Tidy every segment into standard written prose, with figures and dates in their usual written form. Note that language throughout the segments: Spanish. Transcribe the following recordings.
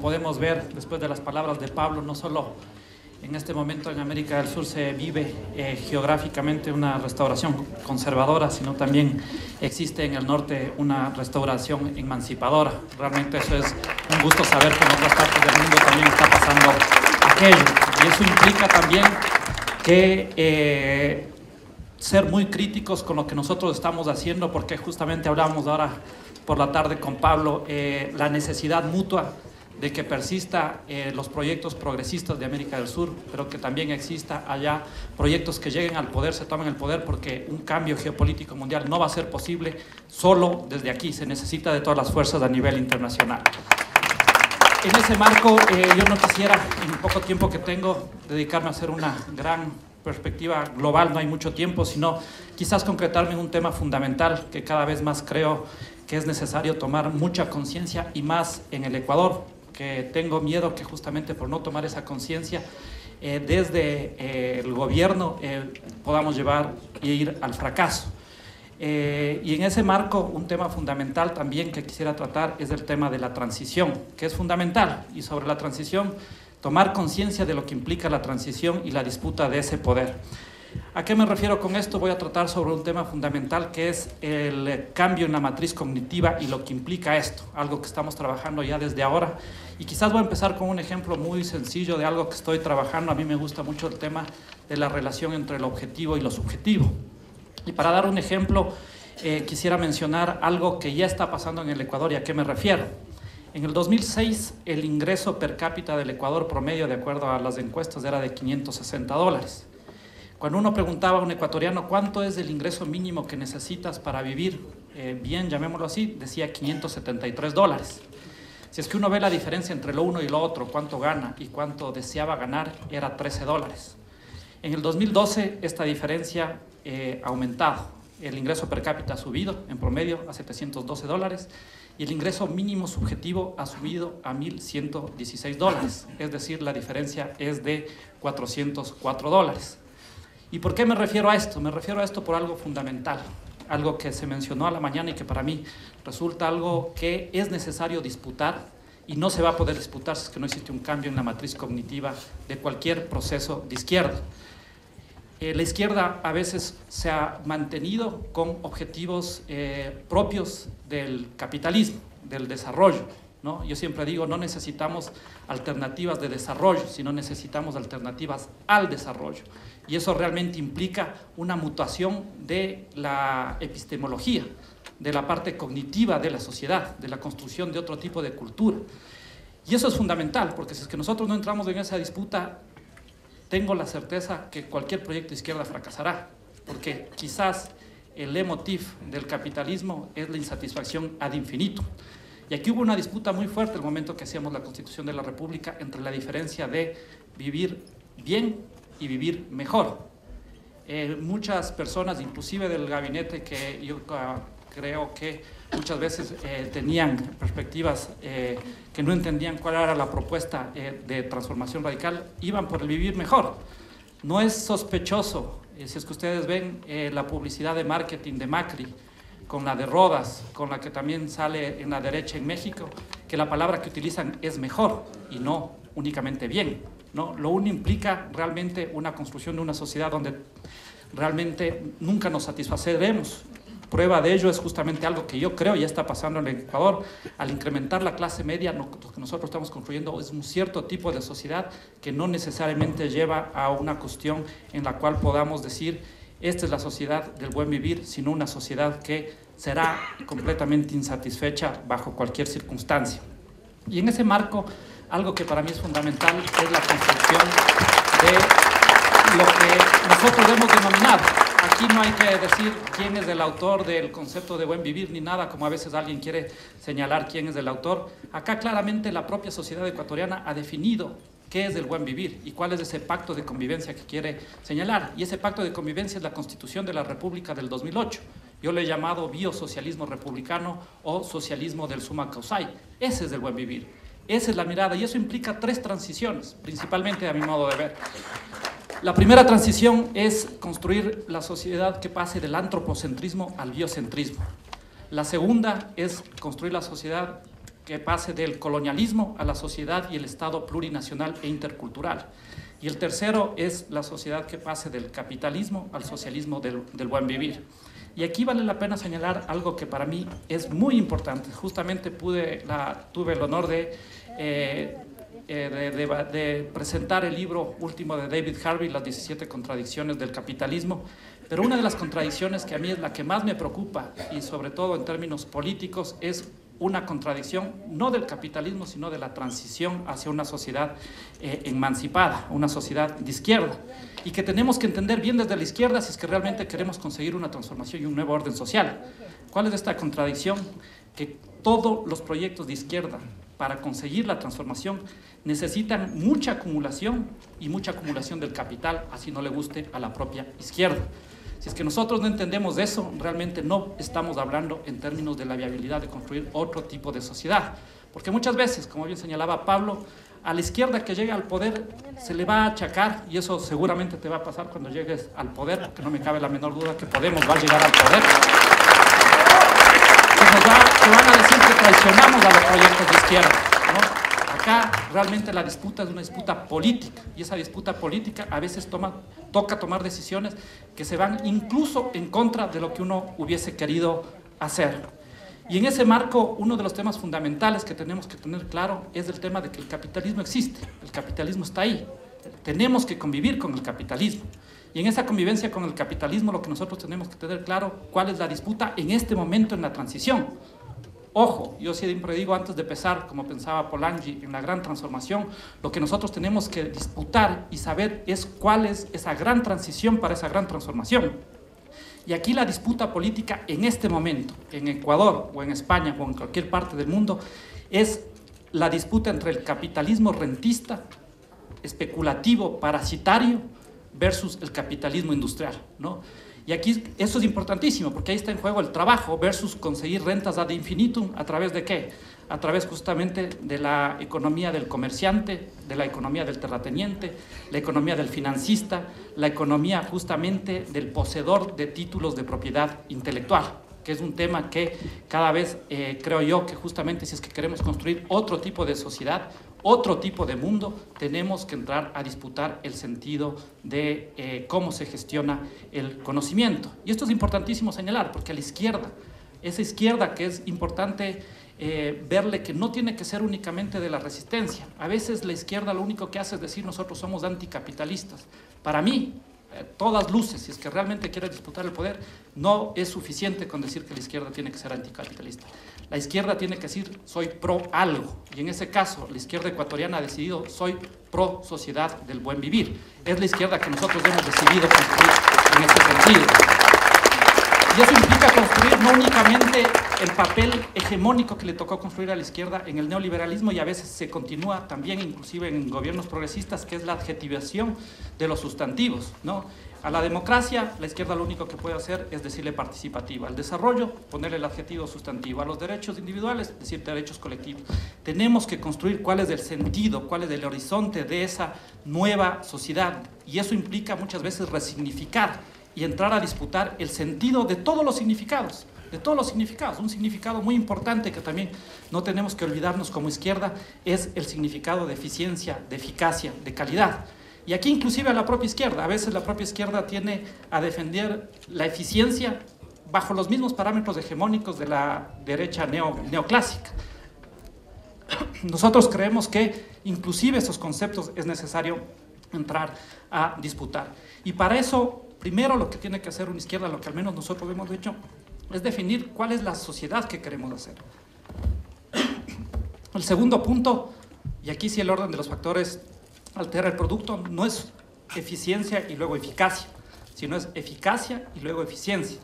podemos ver después de las palabras de Pablo, no solo en este momento en América del Sur se vive geográficamente una restauración conservadora, sino también existe en el norte una restauración emancipadora. Realmente eso es un gusto saber que en otras partes del mundo también está pasando aquello. Y eso implica también que ser muy críticos con lo que nosotros estamos haciendo, porque justamente hablábamos ahora por la tarde con Pablo, la necesidad mutua de que persista los proyectos progresistas de América del Sur, pero que también exista allá proyectos que lleguen al poder, se tomen el poder, porque un cambio geopolítico mundial no va a ser posible solo desde aquí, se necesita de todas las fuerzas a nivel internacional. En ese marco, yo no quisiera, en el poco tiempo que tengo, dedicarme a hacer una gran perspectiva global, no hay mucho tiempo, sino quizás concretarme en un tema fundamental que cada vez más creo que es necesario tomar mucha conciencia, y más en el Ecuador, que tengo miedo que justamente por no tomar esa conciencia desde el gobierno podamos llevar e ir al fracaso. Y en ese marco, un tema fundamental también que quisiera tratar es el tema de la transición, que es fundamental, y sobre la transición, tomar conciencia de lo que implica la transición y la disputa de ese poder. ¿A qué me refiero con esto? Voy a tratar sobre un tema fundamental que es el cambio en la matriz cognitiva y lo que implica esto, algo que estamos trabajando ya desde ahora. Y quizás voy a empezar con un ejemplo muy sencillo de algo que estoy trabajando. A mí me gusta mucho el tema de la relación entre el objetivo y lo subjetivo. Y para dar un ejemplo, quisiera mencionar algo que ya está pasando en el Ecuador. ¿Y a qué me refiero? En el 2006, el ingreso per cápita del Ecuador promedio, de acuerdo a las encuestas, era de $560. Cuando uno preguntaba a un ecuatoriano cuánto es el ingreso mínimo que necesitas para vivir bien, llamémoslo así, decía $573. Si es que uno ve la diferencia entre lo uno y lo otro, cuánto gana y cuánto deseaba ganar, era $13. En el 2012 esta diferencia ha aumentado. El ingreso per cápita ha subido en promedio a $712 y el ingreso mínimo subjetivo ha subido a $1.116. Es decir, la diferencia es de $404. ¿Y por qué me refiero a esto? Me refiero a esto por algo fundamental, algo que se mencionó a la mañana y que para mí resulta algo que es necesario disputar, y no se va a poder disputar si es que no existe un cambio en la matriz cognitiva de cualquier proceso de izquierda. La izquierda a veces se ha mantenido con objetivos propios del capitalismo, del desarrollo, ¿no? Yo siempre digo, no necesitamos alternativas de desarrollo, sino necesitamos alternativas al desarrollo. Y eso realmente implica una mutación de la epistemología, de la parte cognitiva de la sociedad, de la construcción de otro tipo de cultura. Y eso es fundamental, porque si es que nosotros no entramos en esa disputa, tengo la certeza que cualquier proyecto de izquierda fracasará, porque quizás el leitmotiv del capitalismo es la insatisfacción ad infinitum. Y aquí hubo una disputa muy fuerte en el momento que hacíamos la Constitución de la República entre la diferencia de vivir bien y vivir mejor. Muchas personas, inclusive del gabinete, que yo creo que muchas veces tenían perspectivas que no entendían cuál era la propuesta de transformación radical, iban por el vivir mejor. No es sospechoso, si es que ustedes ven la publicidad de marketing de Macri, con la de Rodas, con la que también sale en la derecha en México, que la palabra que utilizan es mejor y no únicamente bien, ¿no? Lo uno implica realmente una construcción de una sociedad donde realmente nunca nos satisfaceremos. Prueba de ello es justamente algo que yo creo ya está pasando en el Ecuador. Al incrementar la clase media, lo que nosotros estamos construyendo es un cierto tipo de sociedad que no necesariamente lleva a una cuestión en la cual podamos decir esta es la sociedad del buen vivir, sino una sociedad que será completamente insatisfecha bajo cualquier circunstancia. Y en ese marco, algo que para mí es fundamental es la construcción de lo que nosotros hemos denominado. Aquí no hay que decir quién es el autor del concepto de buen vivir ni nada, como a veces alguien quiere señalar quién es el autor. Acá claramente la propia sociedad ecuatoriana ha definido qué es el buen vivir y cuál es ese pacto de convivencia que quiere señalar. Y ese pacto de convivencia es la Constitución de la República del 2008. Yo le he llamado biosocialismo republicano o socialismo del summa causai. Ese es el buen vivir. Esa es la mirada, y eso implica 3 transiciones, principalmente a mi modo de ver. La primera transición es construir la sociedad que pase del antropocentrismo al biocentrismo. La segunda es construir la sociedad que pase del colonialismo a la sociedad y el Estado plurinacional e intercultural. Y el tercero es la sociedad que pase del capitalismo al socialismo del buen vivir. Y aquí vale la pena señalar algo que para mí es muy importante. Justamente tuve el honor de presentar el libro último de David Harvey, Las 17 contradicciones del capitalismo, pero una de las contradicciones que a mí es la que más me preocupa, y sobre todo en términos políticos, es una contradicción no del capitalismo, sino de la transición hacia una sociedad emancipada, una sociedad de izquierda, y que tenemos que entender bien desde la izquierda si es que realmente queremos conseguir una transformación y un nuevo orden social. ¿Cuál es esta contradicción? Que todos los proyectos de izquierda, para conseguir la transformación, necesitan mucha acumulación y mucha acumulación del capital, así no le guste a la propia izquierda. Si es que nosotros no entendemos eso, realmente no estamos hablando en términos de la viabilidad de construir otro tipo de sociedad. Porque muchas veces, como bien señalaba Pablo, a la izquierda que llega al poder se le va a achacar, y eso seguramente te va a pasar cuando llegues al poder, porque no me cabe la menor duda que Podemos va a llegar al poder. Te van a decir que traicionamos a los proyectos de izquierda, ¿no? Acá realmente la disputa es una disputa política, y esa disputa política a veces toca tomar decisiones que se van incluso en contra de lo que uno hubiese querido hacer. Y en ese marco, uno de los temas fundamentales que tenemos que tener claro es el tema de que el capitalismo existe, el capitalismo está ahí, tenemos que convivir con el capitalismo. Y en esa convivencia con el capitalismo lo que nosotros tenemos que tener claro cuál es la disputa en este momento en la transición. Ojo, yo siempre digo antes de empezar, como pensaba Polanyi, en la gran transformación, lo que nosotros tenemos que disputar y saber es cuál es esa gran transición para esa gran transformación. Y aquí la disputa política en este momento, en Ecuador o en España o en cualquier parte del mundo, es la disputa entre el capitalismo rentista, especulativo, parasitario, versus el capitalismo industrial, ¿no? Y aquí eso es importantísimo, porque ahí está en juego el trabajo versus conseguir rentas ad infinitum. ¿A través de qué? A través justamente de la economía del comerciante, de la economía del terrateniente, la economía del financista, la economía justamente del poseedor de títulos de propiedad intelectual, que es un tema que cada vez creo yo que justamente si es que queremos construir otro tipo de sociedad, otro tipo de mundo, tenemos que entrar a disputar el sentido de cómo se gestiona el conocimiento. Y esto es importantísimo señalar, porque a la izquierda, esa izquierda que es importante verle que no tiene que ser únicamente de la resistencia. A veces la izquierda lo único que hace es decir nosotros somos anticapitalistas. Para mí, todas luces, si es que realmente quiere disputar el poder, no es suficiente con decir que la izquierda tiene que ser anticapitalista. La izquierda tiene que decir soy pro algo, y en ese caso la izquierda ecuatoriana ha decidido soy pro sociedad del buen vivir. Es la izquierda que nosotros hemos decidido construir en ese sentido. Y eso implica construir no únicamente el papel hegemónico que le tocó construir a la izquierda en el neoliberalismo, y a veces se continúa también inclusive en gobiernos progresistas, que es la adjetivación de los sustantivos, ¿no? A la democracia, la izquierda lo único que puede hacer es decirle participativa. Al desarrollo, ponerle el adjetivo sustantivo. A los derechos individuales, decir derechos colectivos. Tenemos que construir cuál es el sentido, cuál es el horizonte de esa nueva sociedad. Y eso implica muchas veces resignificar y entrar a disputar el sentido de todos los significados. De todos los significados. Un significado muy importante que también no tenemos que olvidarnos como izquierda es el significado de eficiencia, de eficacia, de calidad. Y aquí inclusive a la propia izquierda, a veces la propia izquierda tiene a defender la eficiencia bajo los mismos parámetros hegemónicos de la derecha neoclásica. Nosotros creemos que inclusive esos conceptos es necesario entrar a disputar. Y para eso, primero lo que tiene que hacer una izquierda, lo que al menos nosotros hemos hecho, es definir cuál es la sociedad que queremos hacer. El segundo punto, y aquí sí el orden de los factores altera el producto, no es eficiencia y luego eficacia, sino es eficacia y luego eficiencia.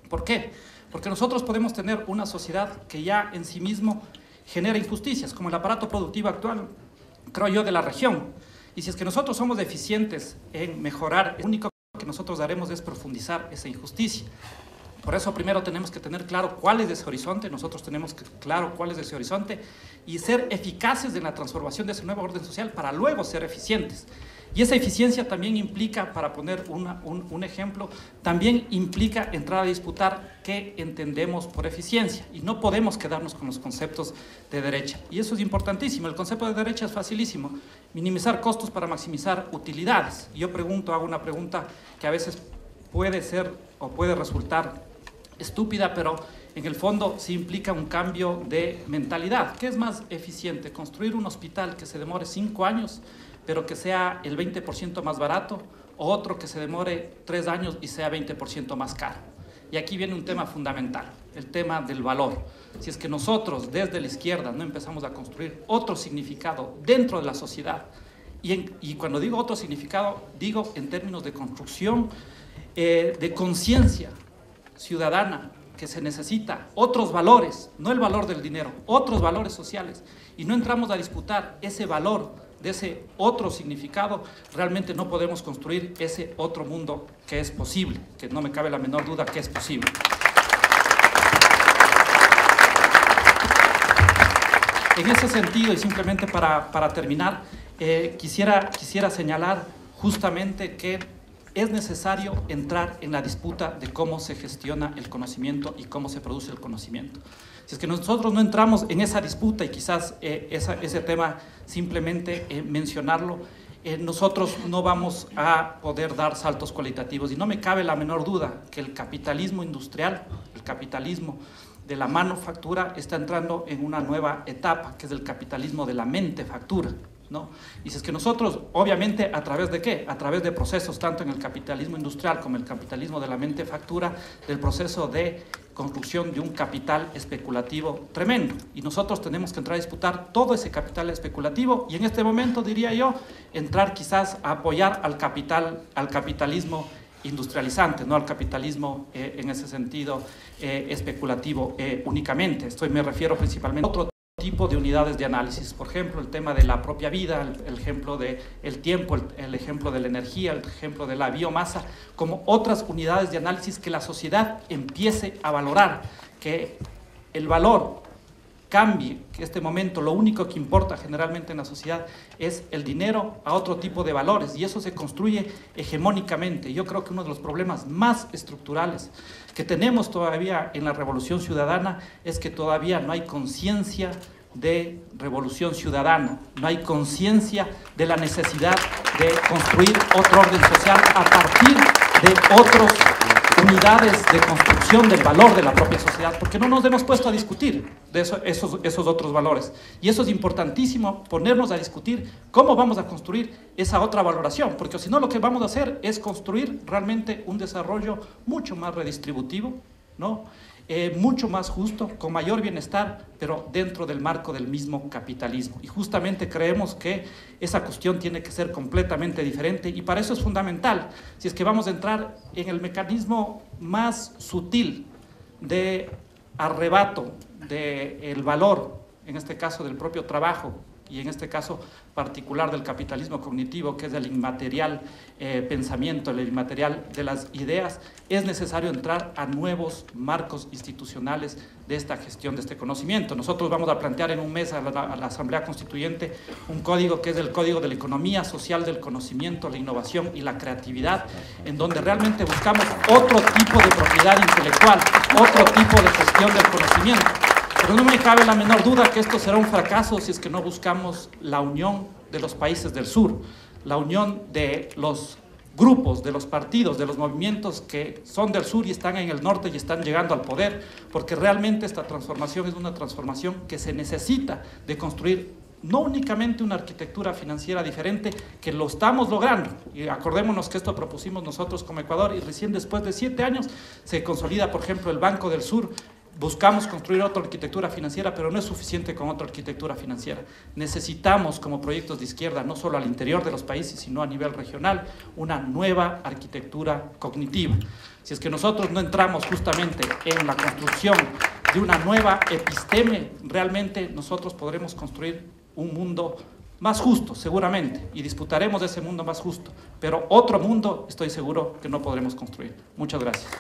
¿Por qué? Porque nosotros podemos tener una sociedad que ya en sí mismo genera injusticias, como el aparato productivo actual, creo yo, de la región. Y si es que nosotros somos eficientes en mejorar, lo único que nosotros haremos es profundizar esa injusticia. Por eso primero tenemos que tener claro cuál es ese horizonte, nosotros tenemos que claro cuál es ese horizonte y ser eficaces en la transformación de ese nuevo orden social para luego ser eficientes. Y esa eficiencia también implica, para poner un ejemplo, también implica entrar a disputar qué entendemos por eficiencia. Y no podemos quedarnos con los conceptos de derecha. Y eso es importantísimo. El concepto de derecha es facilísimo. Minimizar costos para maximizar utilidades. Y yo hago una pregunta que a veces puede ser o puede resultar estúpida, pero en el fondo sí implica un cambio de mentalidad. ¿Qué es más eficiente? ¿Construir un hospital que se demore 5 años, pero que sea el 20% más barato, o otro que se demore 3 años y sea 20% más caro? Y aquí viene un tema fundamental, el tema del valor. Si es que nosotros desde la izquierda no empezamos a construir otro significado dentro de la sociedad, y cuando digo otro significado, digo en términos de construcción, de conciencia ciudadana, que se necesita otros valores, no el valor del dinero, otros valores sociales, y no entramos a disputar ese valor de ese otro significado, realmente no podemos construir ese otro mundo que es posible, que no me cabe la menor duda que es posible. En ese sentido, y simplemente para terminar, quisiera señalar justamente que es necesario entrar en la disputa de cómo se gestiona el conocimiento y cómo se produce el conocimiento. Si es que nosotros no entramos en esa disputa, y quizás ese tema simplemente mencionarlo, nosotros no vamos a poder dar saltos cualitativos. Y no me cabe la menor duda que el capitalismo industrial, el capitalismo de la manufactura, está entrando en una nueva etapa, que es el capitalismo de la mentefactura, ¿no? Y si es que nosotros, obviamente, ¿a través de qué? A través de procesos, tanto en el capitalismo industrial como el capitalismo de la mentefactura, del proceso de construcción de un capital especulativo tremendo. Y nosotros tenemos que entrar a disputar todo ese capital especulativo, y en este momento, diría yo, entrar quizás a apoyar al capitalismo industrializante, no al capitalismo en ese sentido especulativo únicamente. Me refiero principalmente a otro tipo de unidades de análisis, por ejemplo, el tema de la propia vida, el ejemplo del tiempo, el ejemplo de la energía, el ejemplo de la biomasa, como otras unidades de análisis que la sociedad empiece a valorar, que el valor cambie, que este momento lo único que importa generalmente en la sociedad es el dinero a otro tipo de valores, y eso se construye hegemónicamente. Yo creo que uno de los problemas más estructurales que tenemos todavía en la revolución ciudadana es que todavía no hay conciencia de revolución ciudadana, no hay conciencia de la necesidad de construir otro orden social a partir de otras unidades de construcción del valor de la propia sociedad, porque no nos hemos puesto a discutir de esos otros valores. Y eso es importantísimo, ponernos a discutir cómo vamos a construir esa otra valoración, porque si no, lo que vamos a hacer es construir realmente un desarrollo mucho más redistributivo, ¿no? Mucho más justo, con mayor bienestar, pero dentro del marco del mismo capitalismo. Y justamente creemos que esa cuestión tiene que ser completamente diferente, y para eso es fundamental, si es que vamos a entrar en el mecanismo más sutil de arrebato del valor, en este caso del propio trabajo, y en este caso particular del capitalismo cognitivo, que es el inmaterial pensamiento, el inmaterial de las ideas, es necesario entrar a nuevos marcos institucionales de esta gestión de este conocimiento. Nosotros vamos a plantear en un mes a la Asamblea Constituyente un código que es el Código de la Economía Social del Conocimiento, la Innovación y la Creatividad, en donde realmente buscamos otro tipo de propiedad intelectual, otro tipo de gestión del conocimiento. Pero no me cabe la menor duda que esto será un fracaso si es que no buscamos la unión de los países del sur, la unión de los grupos, de los partidos, de los movimientos que son del sur y están en el norte y están llegando al poder, porque realmente esta transformación es una transformación que se necesita de construir no únicamente una arquitectura financiera diferente, que lo estamos logrando, y acordémonos que esto propusimos nosotros como Ecuador, y recién después de 7 años se consolida, por ejemplo, el Banco del Sur. Buscamos construir otra arquitectura financiera, pero no es suficiente con otra arquitectura financiera. Necesitamos, como proyectos de izquierda, no solo al interior de los países, sino a nivel regional, una nueva arquitectura cognitiva. Si es que nosotros no entramos justamente en la construcción de una nueva episteme, realmente nosotros podremos construir un mundo más justo, seguramente, y disputaremos de ese mundo más justo, pero otro mundo estoy seguro que no podremos construir. Muchas gracias.